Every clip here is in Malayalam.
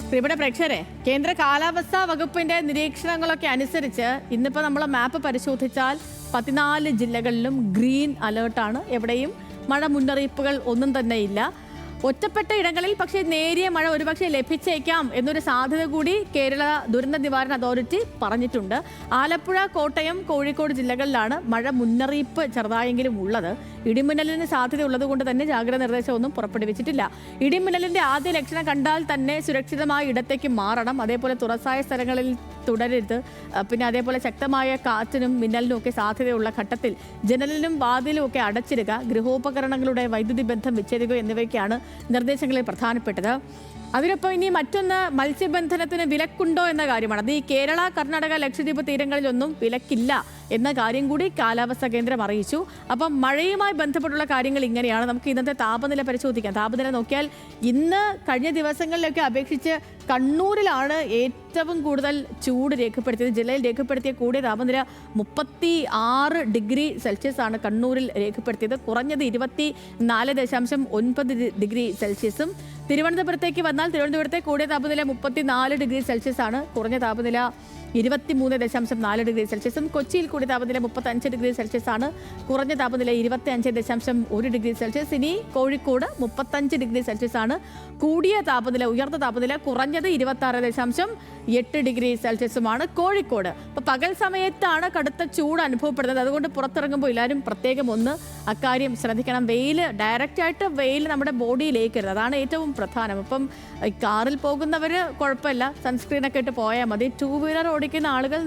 പ്രിയപ്പെട്ട പ്രേക്ഷകരെ, കേന്ദ്ര കാലാവസ്ഥാ വകുപ്പിന്റെ നിരീക്ഷണങ്ങളൊക്കെ അനുസരിച്ച് ഇന്നിപ്പോൾ നമ്മൾ മാപ്പ് പരിശോധിച്ചാൽ 14 ജില്ലകളിലും ഗ്രീൻ അലേർട്ടാണ്. എവിടെയും മഴ മുന്നറിയിപ്പുകൾ ഒന്നും തന്നെ ഇല്ല. ഒറ്റപ്പെട്ട ഇടങ്ങളിൽ പക്ഷേ നേരിയ മഴ ഒരുപക്ഷെ ലഭിച്ചേക്കാം എന്നൊരു സാധ്യത കൂടി കേരള ദുരന്ത നിവാരണ അതോറിറ്റി പറഞ്ഞിട്ടുണ്ട്. ആലപ്പുഴ, കോട്ടയം, കോഴിക്കോട് ജില്ലകളിലാണ് മഴ മുന്നറിയിപ്പ് ചെറുതായെങ്കിലും ഉള്ളത്. ഇടിമിന്നലിന് സാധ്യതയുള്ളത് കൊണ്ട് തന്നെ ജാഗ്രതാ നിർദ്ദേശമൊന്നും പുറപ്പെടുവിച്ചിട്ടില്ല. ഇടിമിന്നലിന്റെ ആദ്യ ലക്ഷണം കണ്ടാൽ തന്നെ സുരക്ഷിതമായ ഇടത്തേക്ക് മാറണം. അതേപോലെ തുറസായ സ്ഥലങ്ങളിൽ തുടരരുത്. പിന്നെ അതേപോലെ ശക്തമായ കാറ്റിനും മിന്നലിനും ഒക്കെ സാധ്യതയുള്ള ഘട്ടത്തിൽ ജനലിനും വാതിലും ഒക്കെ അടച്ചിടുക, ഗൃഹോപകരണങ്ങളുടെ വൈദ്യുതി ബന്ധം വിച്ഛേദിക്കുക എന്നിവയൊക്കെയാണ് നിർദ്ദേശങ്ങളിൽ പ്രധാനപ്പെട്ടത്. അതിനൊപ്പം ഇനി മറ്റൊന്ന് മത്സ്യബന്ധനത്തിന് വിലക്കുണ്ടോ എന്ന കാര്യമാണ്. അത് ഈ കേരള, കർണാടക, ലക്ഷദ്വീപ് തീരങ്ങളിലൊന്നും വിലക്കില്ല എന്ന കാര്യം കൂടി കാലാവസ്ഥാ കേന്ദ്രം അറിയിച്ചു. അപ്പം മഴയുമായി ബന്ധപ്പെട്ടുള്ള കാര്യങ്ങൾ ഇങ്ങനെയാണ്. നമുക്ക് ഇന്നത്തെ താപനില പരിശോധിക്കാം. താപനില നോക്കിയാൽ ഇന്ന് കഴിഞ്ഞ ദിവസങ്ങളിലൊക്കെ അപേക്ഷിച്ച് കണ്ണൂരിലാണ് ഏറ്റവും കൂടുതൽ ചൂട് രേഖപ്പെടുത്തിയത്. ജില്ലയിൽ രേഖപ്പെടുത്തിയ കൂടിയ താപനില 36 ഡിഗ്രി സെൽഷ്യസ് ആണ് കണ്ണൂരിൽ രേഖപ്പെടുത്തിയത്. കുറഞ്ഞത് 24.9 ഡിഗ്രി സെൽഷ്യസും. തിരുവനന്തപുരത്തേക്ക് വന്നാൽ തിരുവനന്തപുരത്തെ കൂടിയ താപനില 34 ഡിഗ്രി സെൽഷ്യസ് ആണ്. കുറഞ്ഞ താപനില 23.4 ഡിഗ്രി സെൽഷ്യസും. കൊച്ചിയിൽ കൂടിയ താപനില 35 ഡിഗ്രി സെൽഷ്യസ് ആണ്. കുറഞ്ഞ താപനില 25.1 ഡിഗ്രി സെൽഷ്യസ്. ഇനി കോഴിക്കോട് 35 ഡിഗ്രി സെൽഷ്യസ് ആണ് കൂടിയ താപനില. ഉയർന്ന താപനില കുറഞ്ഞത് 26.8 ഡിഗ്രി സെൽഷ്യസുമാണ് കോഴിക്കോട്. അപ്പോൾ പകൽ സമയത്താണ് കടുത്ത ചൂട് അനുഭവപ്പെടുന്നത്. അതുകൊണ്ട് പുറത്തിറങ്ങുമ്പോൾ എല്ലാവരും പ്രത്യേകം ഒന്ന് അക്കാര്യം ശ്രദ്ധിക്കണം. വെയിൽ ഡയറക്റ്റായിട്ട് വെയിൽ നമ്മുടെ ബോഡിയിലേക്കരുത്, അതാണ് ഏറ്റവും പ്രധാനം. അപ്പം കാറിൽ പോകുന്നവർ കുഴപ്പമില്ല, സൺസ്ക്രീനൊക്കെ ഇട്ട് പോയാൽ മതി. 2 വീലർ ഓടിക്കുന്ന ആളുകൾ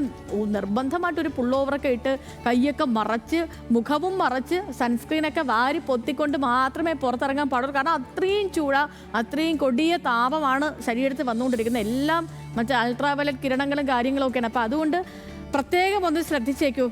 നിർബന്ധമായിട്ടൊരു പുള്ളോവറൊക്കെ ഇട്ട് കൈയൊക്കെ മറച്ച് മുഖവും മറച്ച് സൺസ്ക്രീനൊക്കെ വാരി പൊത്തിക്കൊണ്ട് മാത്രമേ പുറത്തിറങ്ങാൻ പാടുള്ളൂ. കാരണം അത്രയും ചൂട, അത്രയും കൊടിയ താപമാണ് ശരീരത്തിൽ വന്നുകൊണ്ടിരിക്കുന്നത്. എല്ലാം മറ്റേ അൾട്രാവയലറ്റ് കിരണങ്ങളും കാര്യങ്ങളും ഒക്കെയാണ്. അപ്പോൾ അതുകൊണ്ട് പ്രത്യേകം ഒന്ന് ശ്രദ്ധിച്ചേക്കൂ.